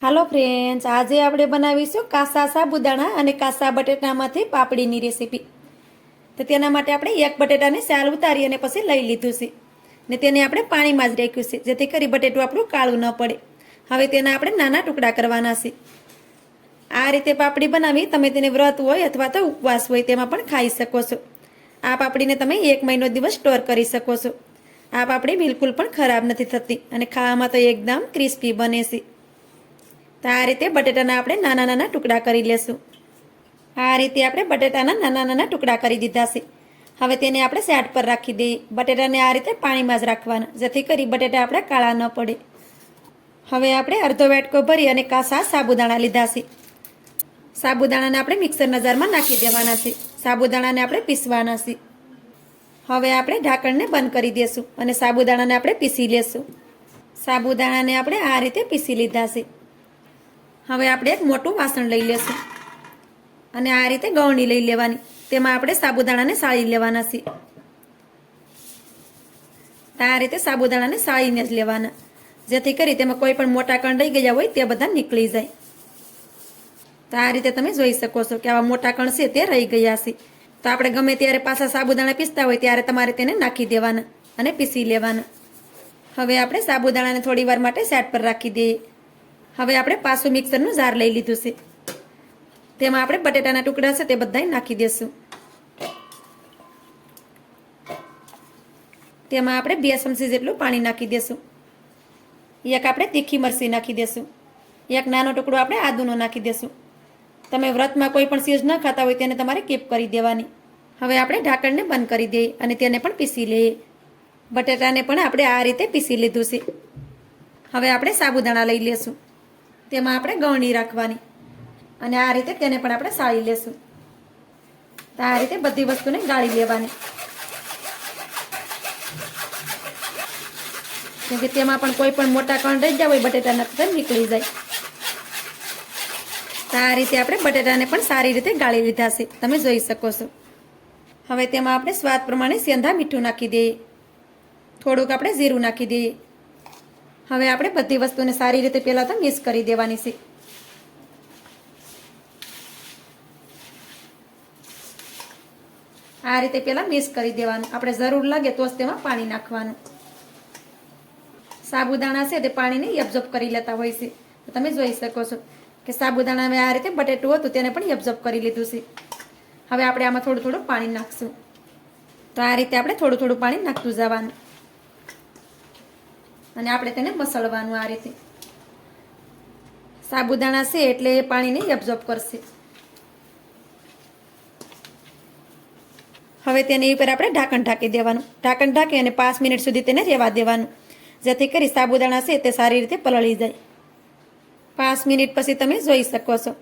હાલો friends, આજે આપણે બનાવીશું કાસા સાબુદાણા અને કાસા બટેટામાંથી પાપડીની રેસીપી. તો તેના માટે આપણે એક બટેટાને સાલ ઉતારી અને પછી લઈ લીધું છે ને તેને આપણે પાણીમાં જ રાખ્યું છે, જેથી કરી બટેટું આપણું કાળું ન પડે. હવે તેના આપણે નાના ટુકડા કરવાના છે. આ રીતે પાપડી બનાવી તમે તેને વ્રત હોય અથવા તો ઉપવાસ હોય તેમાં પણ ખાઈ શકો છો. આ પાપડીને તમે 1 મહિનો દિવસ સ્ટોર કરી શકો છો. આ પાપડી બિલકુલ પણ ખરાબ નથી થતી અને ખાવામાં તો એકદમ ક્રિસ્પી બને છે. તો આ રીતે બટેટાના આપણે નાના નાના ટુકડા કરી લેશું. આ રીતે આપણે બટેટાના નાના નાના ટુકડા કરી દીધા છે. હવે તેને આપણે સાઈડ પર રાખી દઈએ. બટેટાને આ રીતે પાણીમાં જ રાખવાના, જેથી કરી બટેટા આપણે કાળા ન પડે. હવે આપણે અડધો વાટકો ભરી અને કાસા સાબુદાણા લીધા છે. સાબુદાણાને આપણે મિક્સરના જારમાં નાખી દેવાના છે. સાબુદાણાને આપણે પીસવાના છે. હવે આપણે ઢાંકણને બંધ કરી દઈશું અને સાબુદાણાને આપણે પીસી લેશું. સાબુદાણાને આપણે આ રીતે પીસી લીધા છે. હવે આપણે એક મોટું વાસણ લઈ લેશું અને આ રીતે ગળણી લઈ લેવાની. તેમાં આપણે સાબુદાણાને સાળી લેવાના છે. આ રીતે સાબુદાણાને સાળીને જ લેવાના, જેથી કરી તેમાં કોઈ પણ મોટા કણ રહી ગયા હોય તે બધા નીકળી જાય. તો આ રીતે તમે જોઈ શકો છો કે આવા મોટા કણ છે તે રહી ગયા છે. તો આપણે ગમે ત્યારે પાછા સાબુદાણા પીસતા હોય ત્યારે તમારે તેને નાખી દેવાના અને પીસી લેવાના. હવે આપણે સાબુદાણાને થોડી વાર માટે સાઈડ પર રાખી દઈએ. હવે આપણે પાછું મિક્સરનું જાર લઈ લીધું છે. તેમાં આપણે બટેટાના ટુકડા છે તે બધા નાખી દઈશું. તેમાં આપણે 2 ચમચી જેટલું પાણી નાખી દઈશું. એક આપણે તીખી મરચી નાખી દઈશું. એક નાનો ટુકડો આપણે આદુનો નાખી દઈશું. તમે વ્રતમાં કોઈ પણ ચીજ ન ખાતા હોય તેને તમારે કીપ કરી દેવાની. હવે આપણે ઢાંકણને બંધ કરી દઈએ અને તેને પણ પીસી લઈએ. બટેટાને પણ આપણે આ રીતે પીસી લીધું છે. હવે આપણે સાબુદાણા લઈ લેશું. તેમાં આપણે ગળણી રાખવાની અને આ રીતે તેને પણ આપણે સાળી લેશું. તો આ રીતે બધી વસ્તુને ગાળી લેવાની, કેમ કે તેમાં પણ કોઈ પણ મોટા કણ રહી ગયા હોય બટેટાના તો નીકળી જાય. તો આ રીતે આપણે બટેટાને પણ સારી રીતે ગાળી લીધા છે, તમે જોઈ શકો છો. હવે તેમાં આપણે સ્વાદ પ્રમાણે સેંધા મીઠું નાખી દઈએ. થોડુંક આપણે જીરું નાખી દઈએ. હવે આપણે બધી વસ્તુને સારી રીતે પહેલાં તો મિક્સ કરી દેવાની છે. આ રીતે પહેલાં મિક્સ કરી દેવાનું. આપણે જરૂર લાગે તો જ તેમાં પાણી નાખવાનું. સાબુદાણા છે તે પાણીને એબ્ઝોર્બ કરી લેતા હોય છે. તો તમે જોઈ શકો છો કે સાબુદાણા હવે આ રીતે બટેટું હતું તેને પણ એબ્ઝોર્બ કરી લીધું છે. હવે આપણે આમાં થોડું થોડું પાણી નાખશું. તો આ રીતે આપણે થોડું થોડું પાણી નાખતું જવાનું અને આપણે તેને મસળવાનું. આ રીતે સાબુદાણા છે એટલે એ પાણીને એબ્ઝોર્બ કરશે. હવે તેની ઉપર આપણે ઢાંકણ ઢાંકી દેવાનું. ઢાંકણ ઢાંકી અને 5 મિનિટ સુધી તેને રહેવા દેવાનું, જેથી કરી સાબુદાણા છે તે સારી રીતે પલળી જાય. 5 મિનિટ પછી તમે જોઈ શકો છો.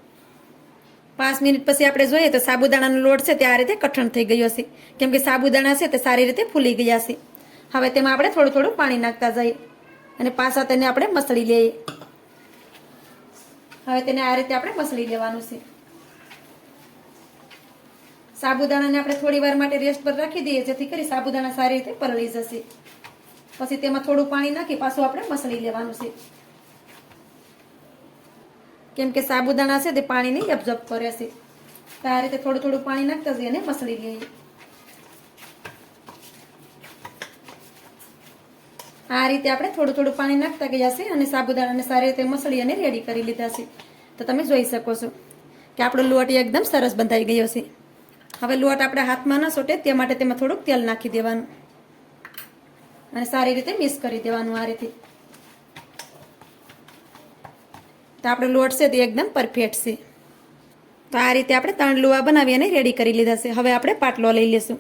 5 મિનિટ પછી આપણે જોઈએ તો સાબુદાણાનો લોટ છે તે આ રીતે કઠણ થઈ ગયો છે, કેમ કે સાબુદાણા છે તે સારી રીતે ફૂલી ગયા છે. હવે તેમાં આપણે થોડું થોડું પાણી નાખતા જઈએ અને પાછા તેને આપણે મસળી લઈએ. હવે તેને આ રીતે આપણે મસળી લેવાનું છે. સાબુદાણાને આપણે થોડી વાર માટે રેસ્ટ પર રાખી દઈએ, જેથી કરી સાબુદાણા સારી રીતે પલળી જશે. પછી તેમાં થોડું પાણી નાખી પાછું આપણે મસળી લેવાનું છે, કેમ કે સાબુદાણા છે તે પાણીને એબ્ઝોર્બ કરે છે. તો આ રીતે થોડું થોડું પાણી નાખતા જઈએ અને મસળી લઈએ. આ રીતે આપણે થોડું થોડું પાણી નાખતા ગયા છે અને સાબુદાણાને સારી રીતે મસળી અને રેડી કરી લીધા છે. તો તમે જોઈ શકો છો કે આપણો લોટ એકદમ સરસ બંધાઈ ગયો છે. હવે લોટ આપણે હાથમાં ન છૂટે તે માટે તેમાં થોડુંક તેલ નાખી દેવાનું અને સારી રીતે મિક્સ કરી દેવાનું. આ રીતે તો આપણો લોટ છે તે એકદમ પરફેક્ટ છે. તો આ રીતે આપણે 3 લુવા બનાવી અને રેડી કરી લીધા છે. હવે આપણે પાટલો લઈ લઈશું.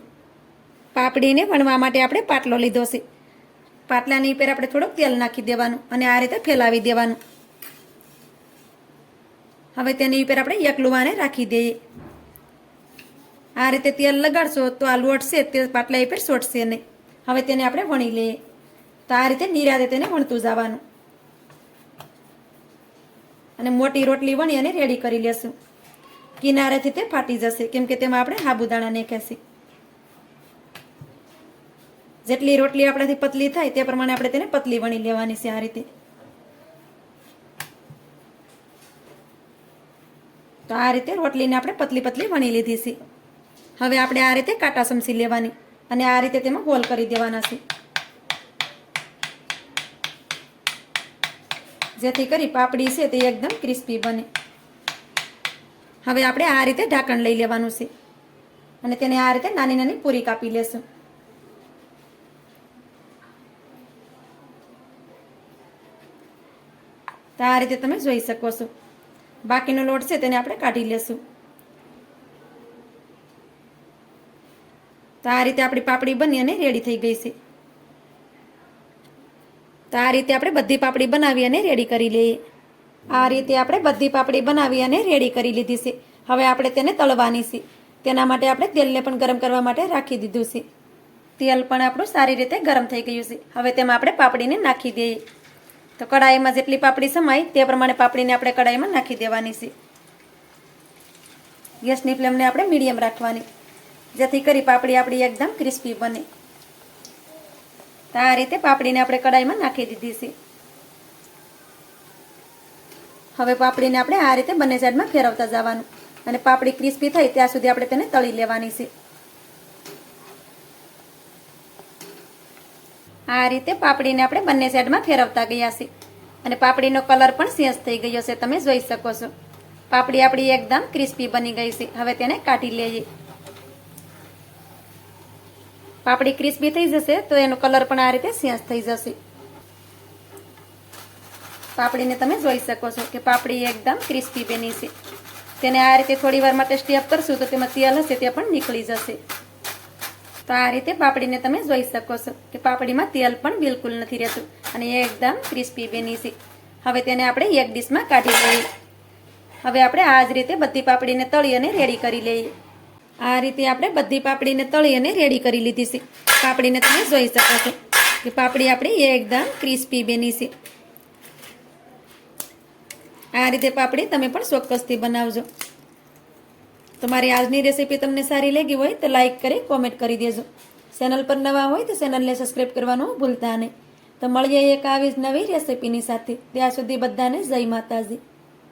પાપડીને વણવા માટે આપણે પાટલો લીધો છે. પાટલાની ઉપર આપણે થોડુંક તેલ નાખી દેવાનું અને આ રીતે ફેલાવી દેવાનું. હવે તેની ઉપર આપણે 1 લુવાને રાખી દઈએ. આ રીતે તેલ લગાડશો તો આ લોટ છે તે પાટલા ઉપર ચોટશે નહીં. હવે તેને આપણે વણી લઈએ. તો આ રીતે નિરાતે તેને વણતું જવાનું અને મોટી રોટલી વણી અને રેડી કરી લેશું. કિનારેથી તે ફાટી જશે, કેમ કે તેમાં આપણે સાબુદાણા નાખ્યા છે. જેટલી રોટલી આપણાથી પતલી થાય તે પ્રમાણે આપણે તેને પતલી વણી લેવાની છે. આ રીતે તો આ રીતે રોટલીને આપણે પતલી પતલી વણી લીધી છે. હવે આપણે આ રીતે કાંટા ચમચી લેવાની અને આ રીતે તેમાં ગોલ કરી દેવાના છે, જેથી કરી પાપડી છે તે એકદમ ક્રિસ્પી બને. હવે આપણે આ રીતે ઢાંકણ લઈ લેવાનું છે અને તેને આ રીતે નાની નાની પૂરી કાપી લેશું. તો આ રીતે તમે જોઈ શકો છો. બાકીનો લોટ છે તેને આપણે કાઢી લેશું. તો આ રીતે આપણી પાપડી બની અને રેડી થઈ ગઈ છે. તો આ રીતે આપણે બધી પાપડી બનાવી અને રેડી કરી લઈએ. આ રીતે આપણે બધી પાપડી બનાવી અને રેડી કરી લીધી છે. હવે આપણે તેને તળવાની છે. તેના માટે આપણે તેલને પણ ગરમ કરવા માટે રાખી દીધું છે. તેલ પણ આપણું સારી રીતે ગરમ થઈ ગયું છે. હવે તેમાં આપણે પાપડીને નાખી દઈએ. તો કઢાઈમાં જેટલી પાપડી સમાય તે પ્રમાણે પાપડીને આપણે કઢાઈમાં નાખી દેવાની છે. ગેસની ફ્લેમને આપણે મીડિયમ રાખવાની, જેથી કરી પાપડી આપણી એકદમ ક્રિસ્પી બને. તો આ રીતે પાપડીને આપણે કઢાઈમાં નાખી દીધી છે. હવે પાપડીને આપણે આ રીતે બંને સાઈડમાં ફેરવતા જવાનું અને પાપડી ક્રિસ્પી થાય ત્યાં સુધી આપણે તેને તળી લેવાની છે. આ રીતે પાપડીને આપણે બંને સાઈડમાં ફેરવતા ગયા છે અને પાપડીનો કલર પણ ચેન્જ થઈ ગયો છે, તમે જોઈ શકો છો. પાપડી આપણી એકદમ ક્રિસ્પી બની ગઈ છે. હવે તેને કાઢી લઈએ. પાપડી ક્રિસ્પી થઈ જશે તો એનો કલર પણ આ રીતે ચેન્જ થઈ જશે. પાપડીને તમે જોઈ શકો છો કે પાપડી એકદમ ક્રિસ્પી બની છે. તેને આ રીતે થોડી વાર માટે સ્ટેપ કરશું તો તેમાં તેલ હશે તે પણ નીકળી જશે. તો આ રીતે પાપડીને તમે જોઈ શકો છો કે પાપડીમાં તેલ પણ બિલકુલ નથી રહેતું અને એકદમ ક્રિસ્પી બની છે. હવે તેને આપણે એક ડીશમાં કાઢી લઈએ. હવે આપણે આ જ રીતે બધી પાપડીને તળી અને રેડી કરી લઈએ. આ રીતે આપણે બધી પાપડીને તળી અને રેડી કરી લીધી છે. પાપડીને તમે જોઈ શકો છો કે પાપડી આપણી એકદમ ક્રિસ્પી બની છે. આ રીતે પાપડી તમે પણ ચોક્કસથી બનાવજો. તો મારી આજની રેસીપી તમને સારી લાગી હોય તો લાઈક કરી કોમેન્ટ કરી દેજો. ચેનલ પર નવા હોય તો ચેનલને સબસ્ક્રાઈબ કરવાનું ભૂલતા નહીં. તો મળીએ એક આવી જ નવી રેસીપીની સાથે. ત્યાં સુધી બધાને જય માતાજી.